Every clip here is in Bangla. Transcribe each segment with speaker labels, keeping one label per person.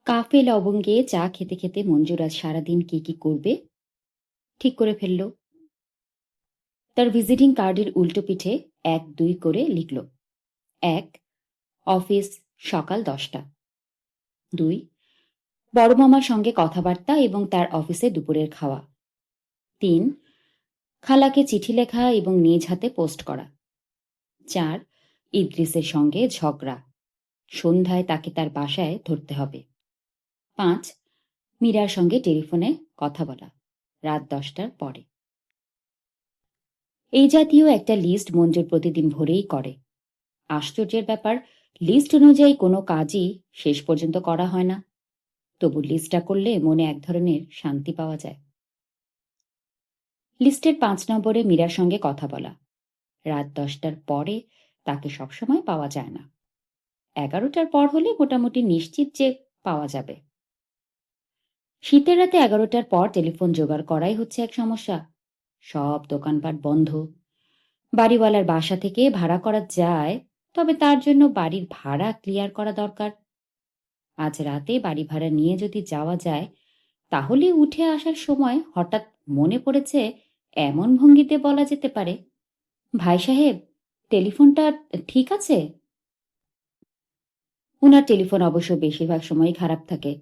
Speaker 1: কাফে লবঙ্গে চা খেতে খেতে মঞ্জুর আজ সারাদিন কি কি করবে ঠিক করে ফেলল। তার ভিজিটিং কার্ডের উল্টো পিঠে ১-২ করে লিখল। ১. অফিস সকাল ১০টা। ২. বড় মামার সঙ্গে কথাবার্তা এবং তার অফিসে দুপুরের খাওয়া। ৩. খালাকে চিঠি লেখা এবং নিজ হাতে পোস্ট করা। ৪. ইদ্রিসের সঙ্গে ঝগড়া, সন্ধ্যায় তাকে তার বাসায় ধরতে হবে। ৫. মীরার সঙ্গে টেলিফোনে কথা বলা রাত ১০টার পরে। এই জাতীয় একটা লিস্ট মঞ্জুর প্রতিদিন ভোরেই করে। আশ্চর্যের ব্যাপার, লিস্ট অনুযায়ী কোনো কাজই শেষ পর্যন্ত করা হয় না, তবু লিস্টটা করলে মনে এক ধরনের শান্তি পাওয়া যায়। লিস্টের ৫ নম্বরে মীরার সঙ্গে কথা বলা। রাত ১০টার পরে তাকে সবসময় পাওয়া যায় না। ১১টার পর হলে মোটামুটি নিশ্চিত যে পাওয়া যাবে। শীতের রাতে ১১টার পর টেলিফোন জোগাড় করাই হচ্ছে এক সমস্যা। সব দোকানপাট বন্ধ। বাড়িওয়ালার বাসা থেকে ভাড়া করা যায়, তবে তার জন্য বাড়ির ভাড়া ক্লিয়ার করা দরকার। আজ রাতে বাড়ি ভাড়া নিয়ে যদি যাওয়া যায়, তাহলে উঠে আসার সময় হঠাৎ মনে পড়েছে এমন ভঙ্গিতে বলা যেতে পারে, ভাই সাহেব, টেলিফোনটা ঠিক আছে? উনার টেলিফোন অবশ্য বেশিরভাগ সময়ই খারাপ থাকে।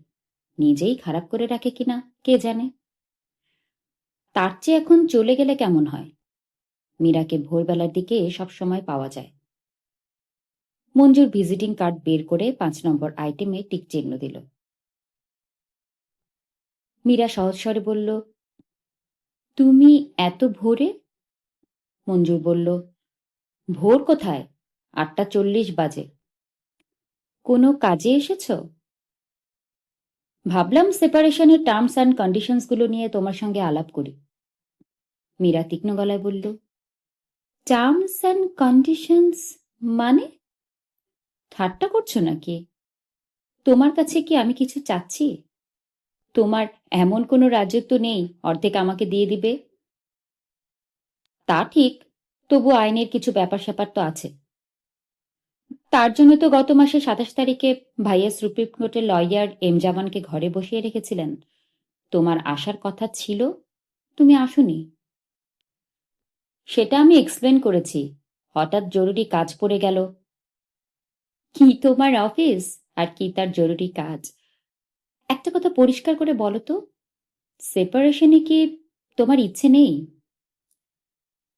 Speaker 1: নিজেই খারাপ করে রাখে কিনা কে জানে। তার চেয়ে এখন চলে গেলে কেমন হয়? মীরাকে ভোরবেলার দিকে সবসময় পাওয়া যায়। মঞ্জুর ভিজিটিং কার্ড বের করে ৫ নম্বর আইটেমে টিক চিহ্ন দিল। মীরা সহজ স্বরে বলল, তুমি এত ভোরে? মঞ্জুর বলল, ভোর কোথায়, ৮টা ৪০ বাজে। কোনো কাজে এসেছ? ভাবলাম সেপারেশনের টার্মস অ্যান্ড কন্ডিশনসগুলো নিয়ে তোমার সঙ্গে আলাপ করি। মীরা তীক্ষ্ণ গলায় বলল, টার্মস অ্যান্ড কন্ডিশনস মানে? ঠাট্টা করছো নাকি? তোমার কাছে কি আমি কিছু চাচ্ছি? তোমার এমন কোনো রাজত্ব নেই অর্ধেক আমাকে দিয়ে দিবে। তা ঠিক, তবু আইনের কিছু ব্যাপার স্যাপার তো আছে। তার জন্য তো গত মাসে ২৭ তারিখে ভাইয়া সুপ্রিম কোর্টের লয়ার এম জামানকে ঘরে বসিয়ে রেখেছিলেন। তোমার আসার কথা ছিল, তুমি আসোনি। সেটা আমি এক্সপ্লেন করেছি, হঠাৎ জরুরি কাজ পড়ে গেল। কি তোমার অফিস আর কি তার জরুরি কাজ? একটা কথা পরিষ্কার করে বলো তো, সেপারেশনে কি তোমার ইচ্ছে নেই?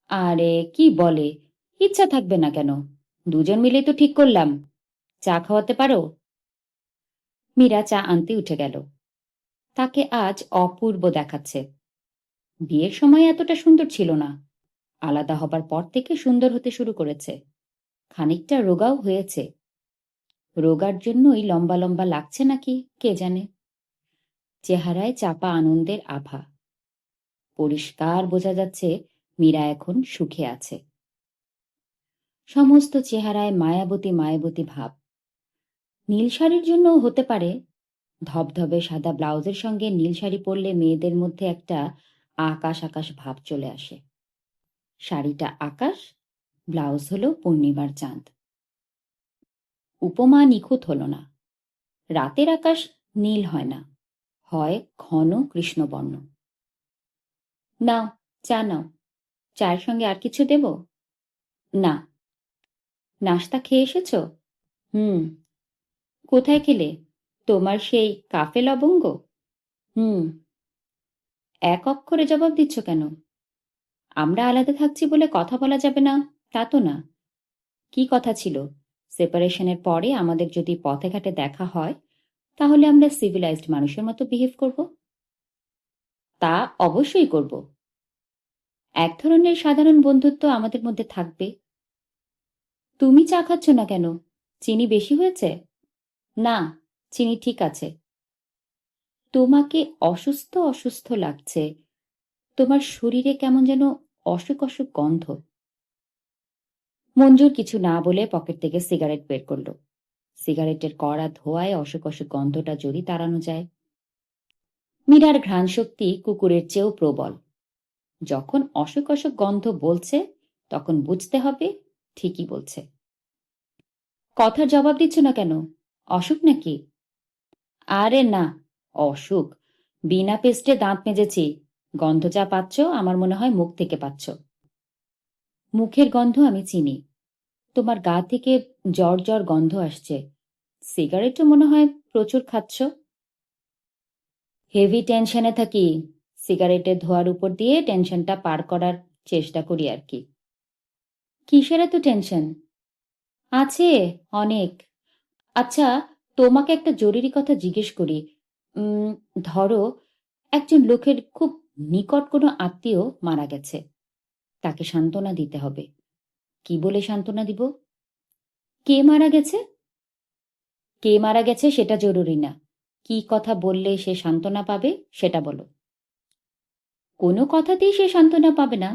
Speaker 1: আরে কি বলে, ইচ্ছা থাকবে না কেন? দুজন মিলে তো ঠিক করলাম। চা খাওয়াতে পারো? মীরা চা আনতে উঠে গেল। তাকে আজ অপূর্ব দেখাচ্ছে। বিয়ের সময় এতটা সুন্দর ছিল না, আলাদা হবার পর থেকে সুন্দর হতে শুরু করেছে। খানিকটা রোগাও হয়েছে। রোগার জন্যই লম্বা লম্বা লাগছে নাকি কে জানে। চেহারায় চাপা আনন্দের আভা। পরিষ্কার বোঝা যাচ্ছে মীরা এখন সুখে আছে। সমস্ত চেহারায় মায়াবতী মায়াবতী ভাব। নীল শাড়ির জন্য হতে পারে। ধবধবে সাদা ব্লাউজের সঙ্গে নীল শাড়ি পরলে মেয়েদের মধ্যে একটা আকাশ আকাশ ভাব চলে আসে। শাড়িটা আকাশ, ব্লাউজ হলো পূর্ণিমার চাঁদ। উপমা নিখুঁত হলো না। রাতের আকাশ নীল হয় না, হয় ঘন কৃষ্ণবর্ণ। নাও, চা নাও। চায়ের সঙ্গে আর কিছু দেব? না। নাস্তা খেয়ে এসেছ? হুম। কোথায় খেলে? তোমার সেই কাফে লবঙ্গ? হুম। এক অক্ষরে জবাব দিচ্ছ কেন? আমরা আলাদা থাকছি বলে কথা বলা যাবে না তা তো না। কি কথা ছিল? সেপারেশনের পরে আমাদের যদি পথে ঘাটে দেখা হয়, তাহলে আমরা সিভিলাইজড মানুষের মতো বিহেভ করব। তা অবশ্যই করব। এক ধরনের সাধারণ বন্ধুত্ব আমাদের মধ্যে থাকবে। তুমি চা খাচ্ছ না কেন? চিনি বেশি হয়েছে? না, চিনি ঠিক আছে। তোমাকে অসুস্থ অসুস্থ লাগছে। তোমার শরীরে কেমন যেন অসুখ অসুখ গন্ধ। মঞ্জুর কিছু না বলে পকেট থেকে সিগারেট বের করল। সিগারেটের কড়া ধোঁয়ায় অসুখ অসুখ গন্ধটা যদি তাড়ানো যায়। মীরার ঘ্রাণ শক্তি কুকুরের চেয়েও প্রবল। যখন অসুখ অসুখ গন্ধ বলছে, তখন বুঝতে হবে ঠিকই বলছে। কথার জবাব দিচ্ছ না কেন? অসুখ নাকি? আরে না, অসুখ। বিনা পেস্টে দাঁত মেজেছি। গন্ধ যা পাচ্ছ আমার মনে হয় মুখ থেকে পাচ্ছ। মুখের গন্ধ আমি চিনি। তোমার গা থেকে জ্বর জ্বর গন্ধ আসছে। সিগারেটও মনে হয় প্রচুর খাচ্ছ। হেভি টেনশনে থাকি। সিগারেটের ধোঁয়ার উপর দিয়ে টেনশনটা পার করার চেষ্টা করি আর কি। কিসের এত টেনশন? আছে, অনেক। আচ্ছা, তোমাকে একটা জরুরি কথা জিজ্ঞেস করি। উম, ধরো, একজন লোকের খুব নিকট কোনো আত্মীয় মারা গেছে। তাকে সান্ত্বনা দিতে হবে। কি বলে সান্ত্বনা দিব? কে মারা গেছে? কে মারা গেছে সেটা জরুরি না। কি কথা বললে সে সান্ত্বনা পাবে সেটা বলো। কোনো কথাতেই সে সান্ত্বনা পাবে না।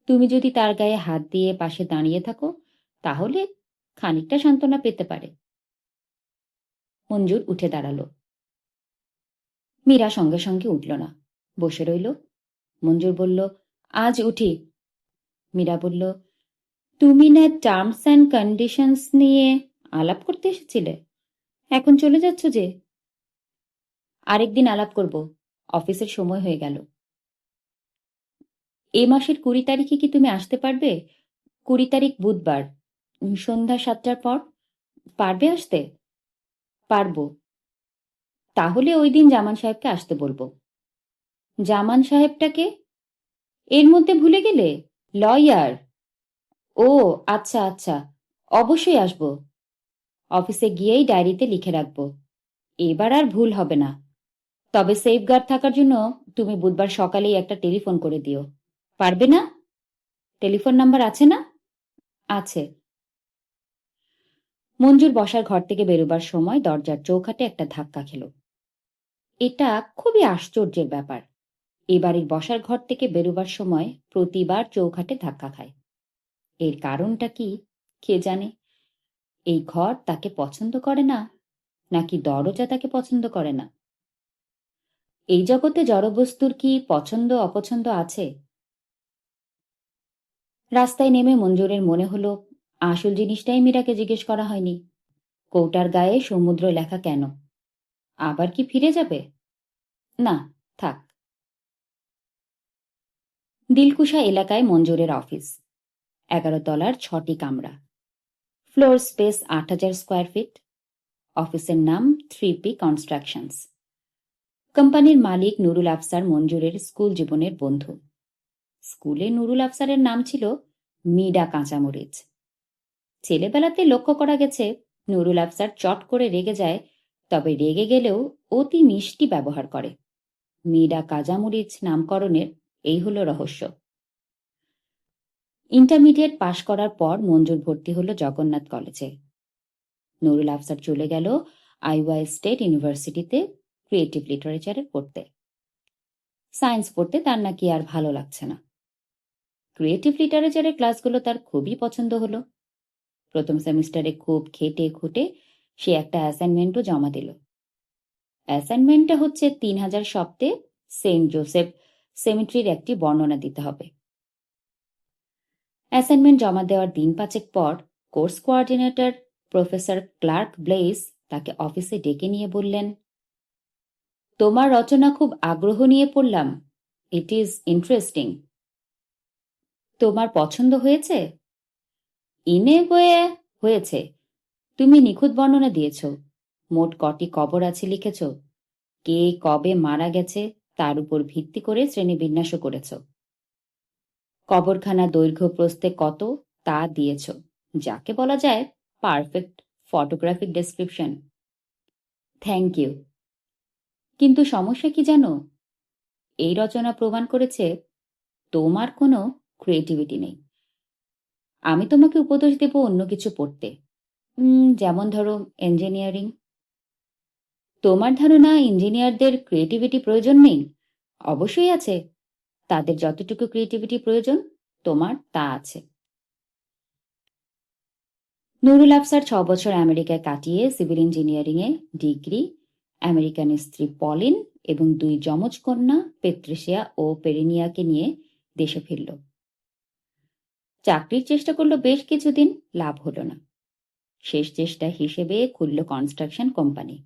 Speaker 1: তুমি যদি তার গায়ে হাত দিয়ে পাশে দাঁড়িয়ে থাকো, তাহলে খানিকটা সান্ত্বনা পেতে পারে। মঞ্জুর উঠে দাঁড়ালো। মীরা সঙ্গে সঙ্গে উঠল না, বসে রইল। মঞ্জুর বলল, আজ উঠি। মীরা বলল, তুমি না টার্মস অ্যান্ড কন্ডিশনস নিয়ে আলাপ করতে এসেছিলে? এখন চলে যাচ্ছ যে? আরেকদিন আলাপ করব, অফিসের সময় হয়ে গেল। এ মাসের 20 তারিখে কি তুমি আসতে পারবে? 20 তারিখ বুধবার, সন্ধ্যা 7টার পর। পারবে আসতে? পারবো। তাহলে ওই দিন জামান সাহেবকে আসতে বলবো। জামান সাহেবটাকে? এর মধ্যে ভুলে গেলে? লয়ার। ও, আচ্ছা আচ্ছা, অবশ্যই আসবো। অফিসে গিয়েই ডায়েরিতে লিখে রাখবো। এবার আর ভুল হবে না। তবে সেফগার্ড থাকার জন্য তুমি বুধবার সকালেই একটা টেলিফোন করে দিও। পারবে না? টেলিফোন নাম্বার আছে না? আছে। মঞ্জুর বসার ঘর থেকে বেরোবার সময় দরজার চৌকাঠে একটা ধাক্কা খেল। এটা খুবই আশ্চর্যের ব্যাপার। এ বাড়ির বসার ঘর থেকে বেরোবার সময় প্রতিবার চৌকাঠে ধাক্কা খায়। এর কারণটা কি কে জানে? এই ঘর তাকে পছন্দ করে না, নাকি দরজা তাকে পছন্দ করে না? এই জগতে জড়বস্তুর কি পছন্দ অপছন্দ আছে? রাস্তায় নেমে মঞ্জুরের মনে হলো, আসল জিনিসটাই মীরাকে জিজ্ঞেস করা হয়নি। কৌটার গায়ে সমুদ্র লেখা কেন? আবার কি ফিরে যাবে? না, থাক। দিলকুশা এলাকায় মঞ্জুরের অফিস। 11 তলার 6টি কামরা। Floor space 8,000 square feet. অফিসের নাম 3P কনস্ট্রাকশনস। কোম্পানির মালিক নুরুল আফসার মঞ্জুরের স্কুল জীবনের বন্ধু। স্কুলে নুরুল আফসারের নাম ছিল মিডা কাঁচামরিচ। ছেলেবেলাতে লক্ষ্য করা গেছে নুরুল আফসার চট করে রেগে যায়, তবে রেগে গেলেও অতি মিষ্টি ব্যবহার করে। মিডা কাঁচামরিচ নামকরণের এই হলো রহস্য। ইন্টারমিডিয়েট পাশ করার পর মঞ্জুর ভর্তি হলো জগন্নাথ কলেজে। নুরুল আফসার চলে গেল আইওয়া স্টেট ইউনিভার্সিটিতে ক্রিয়েটিভ লিটারেচারে পড়তে। সায়েন্স পড়তে তার নাকি আর ভালো লাগছে না। ক্রিয়েটিভ লিটারেচারের ক্লাসগুলো তার খুবই পছন্দ হলো। প্রথম সেমিস্টারে খুব খেটে খুঁটে সে একটা অ্যাসাইনমেন্টও জমা দিল। অ্যাসাইনমেন্টটা হচ্ছে 3,000 শব্দে সেন্ট জোসেফ সেমিট্রির একটি বর্ণনা দিতে হবে। অ্যাসাইনমেন্ট জমা দেওয়ার দিন 5 পর course coordinator professor Clark Blaise তাকে অফিসে ডেকে নিয়ে বললেন, তোমার রচনা খুব আগ্রহ নিয়ে পড়লাম। It is interesting. তোমার পছন্দ হয়েছে? ইনে বয়ে হয়েছে। তুমি নিখুঁত বর্ণনা দিয়েছ। মোট কটি কবর আছে লিখেছ। কে কবে মারা গেছে তার উপর ভিত্তি করে শ্রেণীবিন্যাসও করেছ। কবরখানা দৈর্ঘ্য প্রস্থে কত তা দিয়েছ, যাকে বলা যায় perfect photographic description. Thank you. কিন্তু সমস্যা কি জানো? এই রচনা প্রমাণ করেছে তোমার কোনো ক্রিয়েটিভিটি নেই। আমি তোমাকে উপদেশ দেব অন্য কিছু পড়তে। যেমন ধরো ইঞ্জিনিয়ারিং। তোমার ধারণা ইঞ্জিনিয়ারদের ক্রিয়েটিভিটি প্রয়োজন নেই? অবশ্যই আছে। তাদের যতটুকু ক্রিয়েটিভিটি প্রয়োজন তোমার তা আছে। নুরুল আফসার 6 বছর আমেরিকায় কাটিয়ে সিভিল ইঞ্জিনিয়ারিংয়ে ডিগ্রি, আমেরিকান স্ত্রী পলিন এবং 2 যমজ কন্যা পেট্রিসিয়া ও পেরিনিয়াকে নিয়ে দেশে ফিরল। চাকরির চেষ্টা করলো বেশ কিছুদিন, লাভ হলো না। শেষ চেষ্টা হিসেবে খুলল কনস্ট্রাকশন কোম্পানি।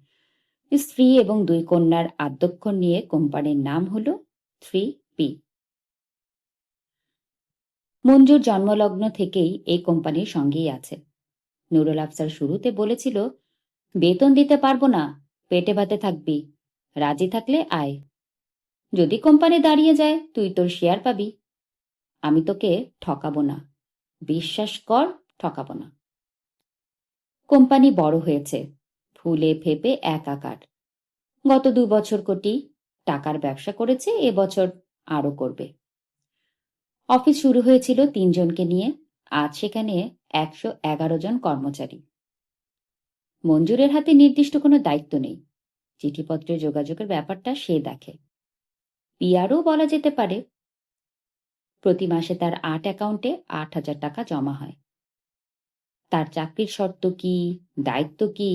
Speaker 1: স্ত্রী এবং 2 কন্যার আদ্যক্ষর নিয়ে কোম্পানির নাম হল 3P। মঞ্জুর জন্মলগ্ন থেকেই এই কোম্পানির সঙ্গেই আছে। নুরুল আফসার শুরুতে বলেছিল, বেতন দিতে পারবো না, পেটে ভাতে থাকবি, রাজি থাকলে আয়, যদি কোম্পানি দাঁড়িয়ে যায় তুই তোর শেয়ার পাবি, আমি তোকে ঠকাবো না, বিশ্বাস কর, ঠকাবো না। কোম্পানি বড় হয়েছে, ফুলে ফেপে একাকার। গত 2 বছর কোটি টাকার ব্যবসা করেছে, এবছর আরো করবে। অফিস শুরু হয়েছিল 3 জনকে নিয়ে, আজ সেখানে 111 জন কর্মচারী। মঞ্জুরের হাতে নির্দিষ্ট কোনো দায়িত্ব নেই, চিঠিপত্রে যোগাযোগের ব্যাপারটা সে দেখে। পিআরও বলা যেতে পারে। প্রতি মাসে তার 8 অ্যাকাউন্টে 8,000 টাকা জমা হয়। তার চাকরির শর্ত কি, দায়িত্ব কি,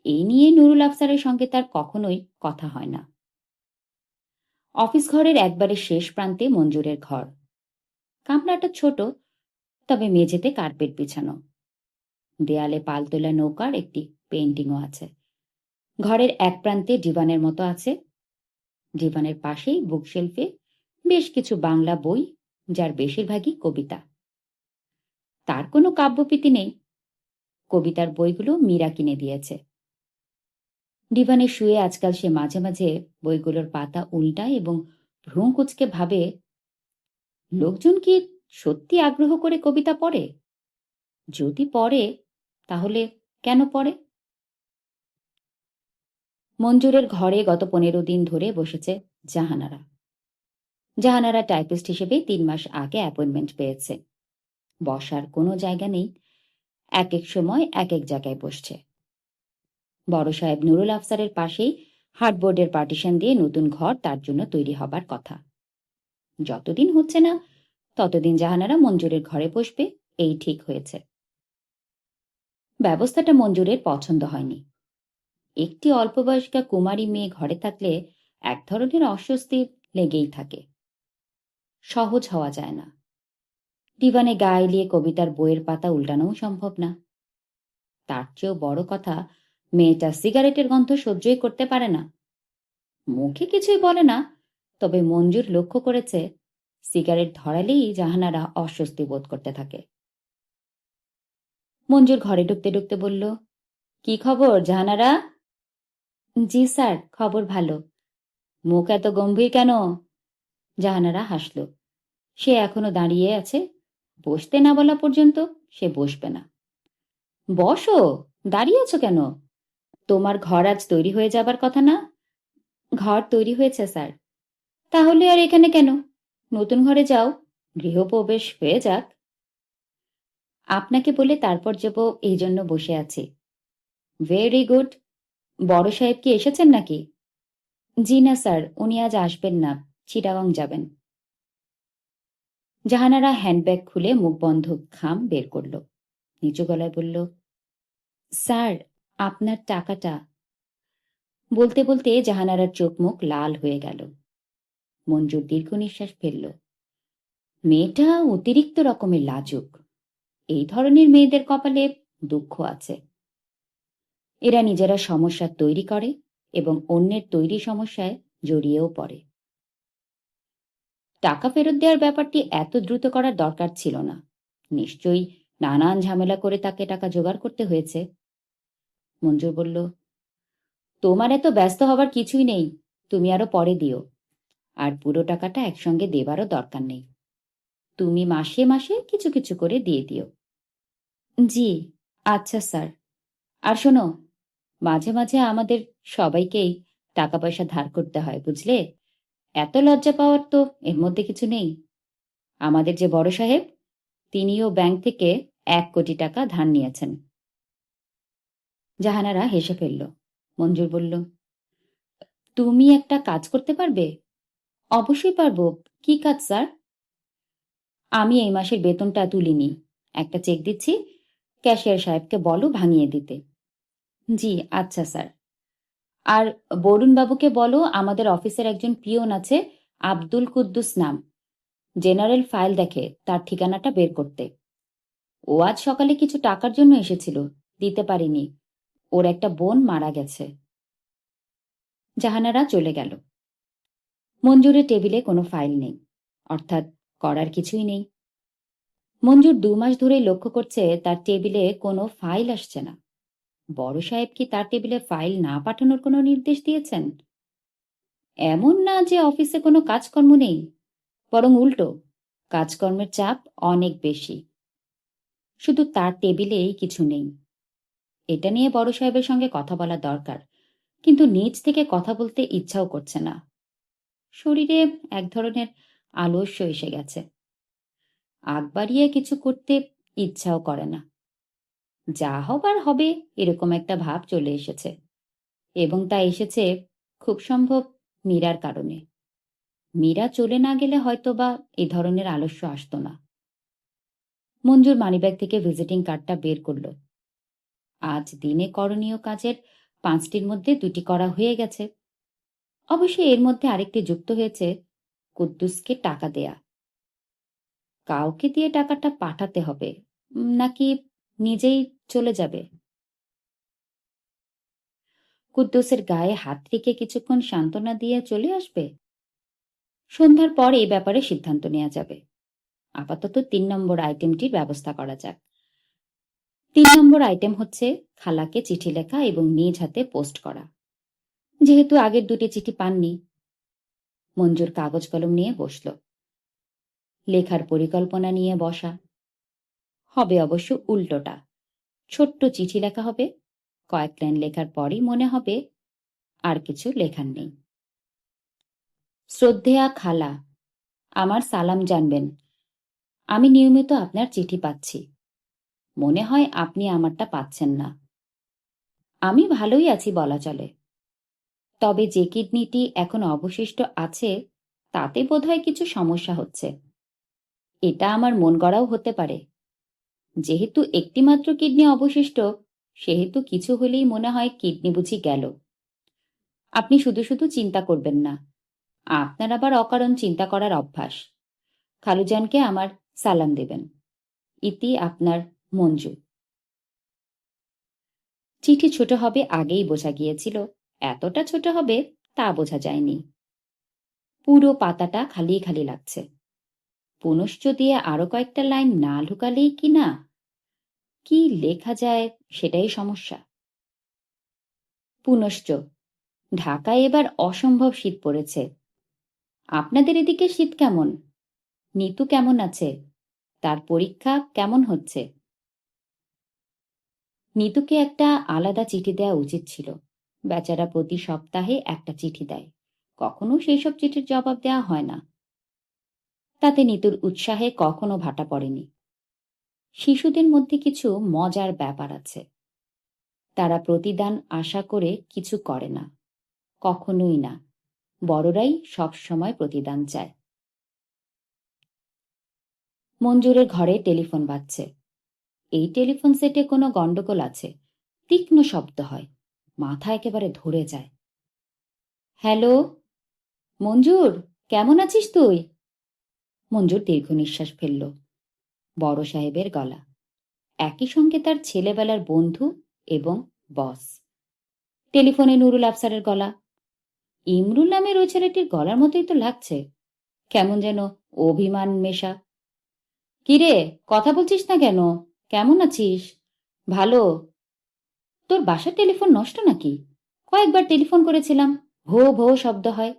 Speaker 1: এই নিয়ে নুরুল আফসারের সঙ্গে তার কখনোই কথা হয় না। অফিস ঘরের একবারে শেষ প্রান্তে মঞ্জুরের ঘর। কামরাটা ছোট, তবে মেঝেতে কার্পেট বিছানো। দেয়ালে পালতোলা নৌকার একটি পেইন্টিংও আছে। ঘরের এক প্রান্তে ডিভানের মতো আছে। ডিভানের পাশেই বুকশেলফে বেশ কিছু বাংলা বই, যার বেশিরভাগই কবিতা। তার কোনো কাব্যপ্রীতি নেই, কবিতার বইগুলো মীরা কিনে দিয়েছে। ডিভানে শুয়ে আজকাল সে মাঝে মাঝে বইগুলোর পাতা উল্টায় এবং ভ্রু কুঁচকে ভাবে, লোকজন কি সত্যি আগ্রহ করে কবিতা পড়ে? যদি পড়ে, তাহলে কেন পড়ে? মঞ্জুরের ঘরে গত 15 দিন ধরে বসেছে জাহানারা। জাহানারা টাইপিস্ট হিসেবে 3 মাস আগে অ্যাপয়েন্টমেন্ট পেয়েছে। বসার কোনো জায়গা নেই, এক এক সময় এক এক জায়গায় বসছে। বড় সাহেব নুরুল আফসারের পাশেই হার্ডবোর্ডের পার্টিশন দিয়ে নতুন ঘর তার জন্য তৈরি হবার কথা। যতদিন হচ্ছে না ততদিন জাহানারা মঞ্জুরের ঘরে বসবে, এই ঠিক হয়েছে। ব্যবস্থাটা মঞ্জুরের পছন্দ হয়নি। একটি অল্পবয়স্কা কুমারী মেয়ে ঘরে থাকলে এক ধরনের অস্বস্তি লেগেই থাকে, সহজ হওয়া যায় না। ডিভানে গা এলিয়ে কবিতার বইয়ের পাতা উল্টানোও সম্ভব না। তার চেয়েও বড় কথা, মেয়েটা সিগারেটের গন্ধ সহ্যই করতে পারে না। মুখে কিছুই বলে না, তবে মঞ্জুর লক্ষ্য করেছে সিগারেট ধরালেই জাহানারা অস্বস্তি বোধ করতে থাকে। মঞ্জুর ঘরে ঢুকতে ঢুকতে বলল, কি খবর জাহানারা? জি স্যার, খবর ভালো। মুখ এত গম্ভীর কেন? জাহানারা হাসল। সে এখনো দাঁড়িয়ে আছে, বসতে না বলা পর্যন্ত সে বসবে না। বসো, দাঁড়িয়ে আছো কেন? তোমার ঘর আজ তৈরি হয়ে যাবার কথা না? ঘর তৈরি হয়েছে স্যার। তাহলে আর এখানে কেন? নতুন ঘরে যাও, গৃহপ্রবেশ হয়ে যাক। আপনাকে বলে তারপর যাব, এই জন্য বসে আছি। Very good. বড় সাহেব কি এসেছেন নাকি? জি না স্যার, উনি আজ আসবেন না, চিটাগং যাবেন। জাহানারা হ্যান্ডব্যাগ খুলে মুখবন্ধ খাম বের করল, নিচু গলায় বলল, স্যার, আপনার টাকাটা। বলতে বলতে জাহানারার চোখ মুখ লাল হয়ে গেল। মঞ্জুর দীর্ঘ নিঃশ্বাস ফেলল। মেয়েটা অতিরিক্ত রকমের লাজুক। এই ধরনের মেয়েদের কপালে দুঃখ আছে। এরা নিজেরা সমস্যা তৈরি করে এবং অন্যের তৈরি সমস্যায় জড়িয়েও পড়ে। টাকা ফেরত দেওয়ার ব্যাপারটি এত দ্রুত করার দরকার ছিল না। নিশ্চয়ই নানান ঝামেলা করে তাকে টাকা জোগাড় করতে হয়েছে। মঞ্জুর বলল, তোমার এত ব্যস্ত হবার কিছুই নেই, তুমি আরো পরে দিও। আর পুরো টাকাটা একসঙ্গে দেবারও দরকার নেই, তুমি মাসে মাসে কিছু কিছু করে দিয়ে দিও। জি, আচ্ছা স্যার। আর শোনো, মাঝে মাঝে আমাদের সবাইকেই টাকা পয়সা ধার করতে হয়, বুঝলে? এত লজ্জা পাওয়ার তো এর মধ্যে কিছু নেই। আমাদের যে বড় সাহেব, তিনিও ব্যাংক থেকে 1 কোটি টাকা ধার নিয়েছেন। জাহানারা হেসে ফেলল। মঞ্জুর বলল, তুমি একটা কাজ করতে পারবে? অবশ্যই পারবো। কি কাজ স্যার? আমি এই মাসের বেতনটা তুলিনি, একটা চেক দিচ্ছি, ক্যাশিয়ার সাহেবকে বলো ভাঙিয়ে দিতে। জি আচ্ছা স্যার। আর বরুণ বাবুকে বলো আমাদের অফিসের একজন পিয়ন আছে, আব্দুল কুদ্দুস নাম, জেনারেল ফাইল দেখে তার ঠিকানাটা বের করতে। ও আজ সকালে কিছু টাকার জন্য এসেছিল, দিতে পারিনি, ওর একটা বোন মারা গেছে। জাহানারা চলে গেল। মঞ্জুরের টেবিলে কোনো ফাইল নেই, অর্থাৎ করার কিছুই নেই। মঞ্জুর 2 মাস ধরেই লক্ষ্য করছে তার টেবিলে কোনো ফাইল আসছে না। বড় সাহেব কি তার টেবিলে ফাইল না পাঠানোর কোনো নির্দেশ দিয়েছেন? এমন না যে অফিসে কোনো কাজকর্ম নেই, বরং উল্টো, কাজকর্মের চাপ অনেক বেশি। শুধু তার টেবিলেই কিছু নেই। এটা নিয়ে বড় সাহেবের সঙ্গে কথা বলা দরকার, কিন্তু নিজ থেকে কথা বলতে ইচ্ছাও করছে না। শরীরে এক ধরনের আলস্য এসে গেছে। আগ বাড়িয়ে কিছু করতে ইচ্ছাও করে না। যা হবার হবে এরকম একটা ভাব চলে এসেছে, এবং তা এসেছে খুব সম্ভব মীরার কারণে। মীরা চলে না গেলে হয়তোবা এই ধরনের আলস্য আসতো না। মঞ্জুর মানিব্যাগ থেকে ভিজিটিং কার্ডটা বের করল। আজ দিনে করণীয় কাজের 5টির মধ্যে 2টি করা হয়ে গেছে। অবশ্যই এর মধ্যে আরেকটি যুক্ত হয়েছে, কুদ্দুসকে টাকা দেয়া। কাউকে দিয়ে টাকাটা পাঠাতে হবে, নাকি নিজেই চলে যাবে? কুদ্দুসের গায়ে হাত রেখে কিছুক্ষণ সান্ত্বনা দিয়ে চলে আসবে। সন্ধ্যার পর এই ব্যাপারে সিদ্ধান্ত নেওয়া যাবে। আপাতত 3 নম্বর আইটেমটির ব্যবস্থা করা যাক। 3 নম্বর আইটেম হচ্ছে খালাকে চিঠি লেখা এবং নিজ হাতে পোস্ট করা। যেহেতু আগের 2টি চিঠি পাননি, মঞ্জুর কাগজ কলম নিয়ে বসল। লেখার পরিকল্পনা নিয়ে বসা। হবে অবশ্য উল্টোটা। ছোট্ট চিঠি লেখা হবে, কয়েক লাইন লেখার পরই মনে হবে আর কিছু লেখার নেই। শ্রদ্ধেয়া খালা, আমার সালাম জানবেন। আমি নিয়মিত আপনার চিঠি পাচ্ছি। মনে হয় আপনি আমারটা পাচ্ছেন না। আমি ভালোই আছি বলা চলে। তবে যে কিডনিটি এখন অবশিষ্ট আছে তাতে বোধহয় কিছু সমস্যা হচ্ছে। এটা আমার মন গড়াও হতে পারে। যেহেতু একটিমাত্র কিডনি অবশিষ্ট, সেহেতু কিছু হলেই মনে হয় কিডনি বুঝি গেল। আপনি শুধু শুধু চিন্তা করবেন না। আপনার আবার অকারণ চিন্তা করার অভ্যাস। খালুজানকে আমার সালাম দেবেন। ইতি আপনার মঞ্জু। চিঠি ছোট হবে আগেই বোঝা গিয়েছিল, এতটা ছোট হবে তা বোঝা যায়নি। পুরো পাতাটা খালি খালি লাগছে। পুনশ্চ দিয়ে আরো কয়েকটা লাইন না ঢুকালেই কি না। কি লেখা যায় সেটাই সমস্যা। পুনশ্চ, ঢাকায় এবার অসম্ভব শীত পড়েছে। আপনাদের এদিকে শীত কেমন? নিতু কেমন আছে? তার পরীক্ষা কেমন হচ্ছে? নিতুকে একটা আলাদা চিঠি দেওয়া উচিত ছিল। বেচারা প্রতি সপ্তাহে একটা চিঠি দেয়, কখনো সেই সব চিঠির জবাব দেওয়া হয় না। তাতে নিতুর উৎসাহে কখনো ভাটা পড়েনি। শিশুদের মধ্যে কিছু মজার ব্যাপার আছে। তারা প্রতিদান আশা করে কিছু করে না, কখনোই না। বড়রাই সব সময় প্রতিদান চায়। মঞ্জুরের ঘরে টেলিফোন বাজছে। এই টেলিফোন সেটে কোনো গন্ডগোল আছে। তীক্ষ্ণ শব্দ হয়, মাথা একেবারে ধরে যায়। হ্যালো মঞ্জুর, কেমন আছিস তুই? মঞ্জুর দীর্ঘ নিঃশ্বাস ফেলল। বড় সাহেবের গলা, একই সঙ্গে তার ছেলেবেলার বন্ধু এবং বস। টেলিফোনে নুরুল আফসারের গলা। ইমরুল নামের ওই ছেলেটির গলার মতোই তো লাগছে, কেমন যেন অভিমান মেশা। কিরে, কথা বলছিস না কেন? কেমন আছিস? ভালো। তোর বাসার টেলিফোন নষ্ট নাকি? কয়েকবার টেলিফোন করেছিলাম, ভো ভো শব্দ হয়।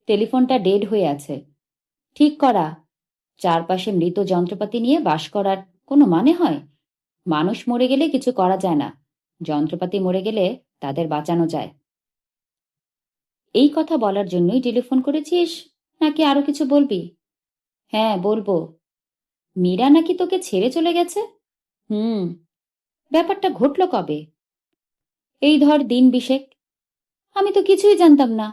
Speaker 1: টেলিফোনটা ডেড হয়ে আছে। ঠিক করা। চারপাশে মৃত যন্ত্রপাতি নিয়ে বাস করার কোনো মানে হয়? মানুষ মরে গেলে কিছু করা যায় না, যন্ত্রপাতি মরে গেলে তাদের বাঁচানো যায়। এই কথা বলার জন্যই টেলিফোন করেছিস, নাকি আরো কিছু বলবি? হ্যাঁ বলবো। মীরা নাকি তোকে ছেড়ে চলে গেছে? হুম। ব্যাপারটা ঘটল কবে? এই ধর দিন 20 আমি তো কিছুই জানতাম না।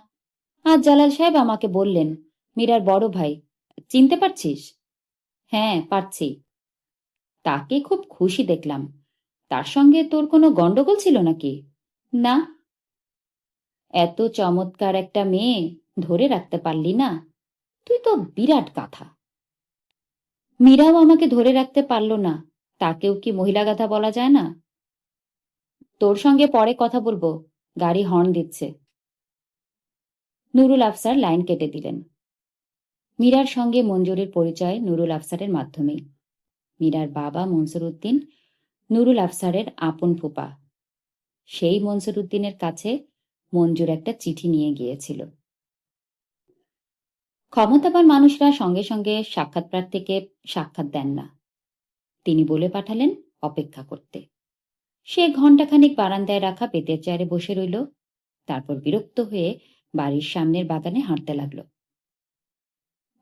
Speaker 1: আজ জালাল সাহেব আমাকে বললেন। মীরার বড় ভাই, চিনতে পারছিস? হ্যাঁ পারছি। তাকে খুব খুশি দেখলাম। তার সঙ্গে তোর কোনো গন্ডগোল ছিল নাকি? না। এত চমৎকার একটা মেয়ে ধরে রাখতে পারলি না? তুই তো বিরাট গাধা। মীরাও আমাকে ধরে রাখতে পারল না, তাকেও কি মহিলা গাধা বলা যায় না? তোর সঙ্গে পরে কথা বলবো, গাড়ি হর্ন দিচ্ছে। নুরুল আফসার লাইন কেটে দিলেন। মীরার সঙ্গে মঞ্জুরের পরিচয় নুরুল আফসারের মাধ্যমেই। মীরার বাবা মনসুর উদ্দিন নুরুল আফসারের আপন ফুপা। সেই মনসুর উদ্দিনের কাছে মঞ্জুর একটা চিঠি নিয়ে গিয়েছিল। ক্ষমতাবান মানুষরা সঙ্গে সঙ্গে সাক্ষাৎ প্রার্থীকে সাক্ষাৎ দেন না। তিনি বলে পাঠালেন অপেক্ষা করতে। সে ঘণ্টাখানিক বারান্দায় রাখা বেতের চেয়ারে বসে রইল। তারপর বিরক্ত হয়ে বাড়ির সামনের বাগানে হাঁটতে লাগল।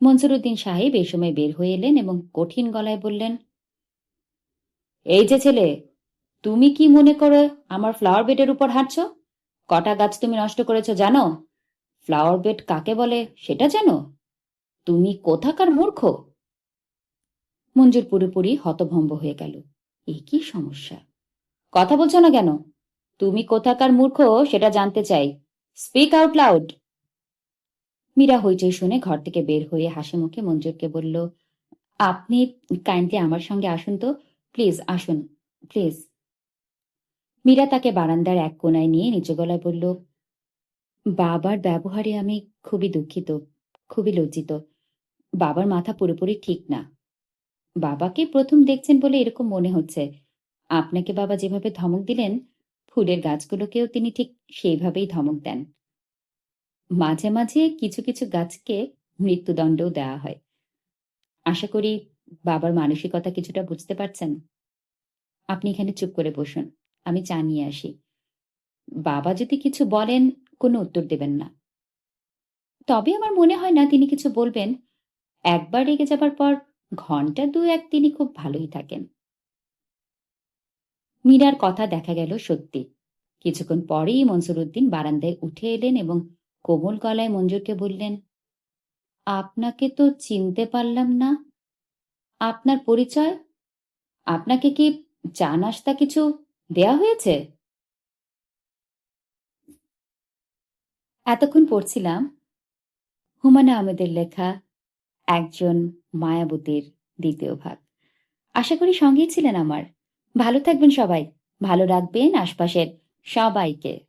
Speaker 1: মনসুর উদ্দিন সাহেব এই সময় বের হয়ে এলেন এবং কঠিন গলায় বললেন, এই যে ছেলে, তুমি কি মনে করে আমার ফ্লাওয়ার বেডের উপর হাঁটছ? কটা গাছ তুমি নষ্ট করেছ জানো? ফ্লাওয়ার বেড কাকে বলে সেটা জানো? তুমি কোথাকার মূর্খ? মঞ্জুর পুরোপুরি হতভম্ব হয়ে গেল। এই কি সমস্যা? কথা বলছো না কেন? তুমি কোথাকার মূর্খ সেটা জানতে চাই। Speak out loud. মীরা হইচই শুনে ঘর থেকে বের হয়ে হাসি মুখে মঞ্জুরকে বলল, আপনি কাইন্ডলি আমার সঙ্গে আসুন তো, প্লিজ আসুন, প্লিজ। মীরা তাকে বারান্দার এক কোনায় নিয়ে নিচু গলায় বলল, বাবার ব্যবহারে আমি খুবই দুঃখিত, খুবই লজ্জিত। বাবার মাথা পুরোপুরি ঠিক না। বাবাকে প্রথম দেখছেন বলে এরকম মনে হচ্ছে। আপনাকে বাবা যেভাবে ধমক দিলেন, ফুলের গাছগুলোকেও তিনি ঠিক সেইভাবেই ধমক দেন। মাঝে মাঝে কিছু কিছু গাছকে মৃত্যুদণ্ডও দেওয়া হয়। আশা করি বাবার মানসিকতা কিছুটা বুঝতে পারছেন। আপনি এখানে চুপ করে বসুন, আমি চা নিয়ে আসি। বাবা যদি কিছু বলেন কোনো উত্তর দেবেন না। তবে আমার মনে হয় না তিনি কিছু বলবেন। একবার রেগে যাবার পর ঘন্টা দু এক তিনি খুব ভালোই থাকেন। মীরার কথা দেখা গেল সত্যি। কিছুক্ষণ পরেই মনসুর উদ্দিন বারান্দায় উঠে এলেন এবং কোমল গলায় মঞ্জুরকে বললেন, আপনাকে তো চিনতে পারলাম না। আপনার পরিচয়? আপনাকে কি চা নাস্তা কিছু দেয়া হয়েছে? এতক্ষণ পড়ছিলাম হুমায়ুন আহমেদের লেখা একজন মায়াবতীর দ্বিতীয় ভাগ। আশা করি সঙ্গেই ছিলেন আমার। ভালো থাকবেন সবাই, ভালো রাখবেন আশপাশের সবাইকে।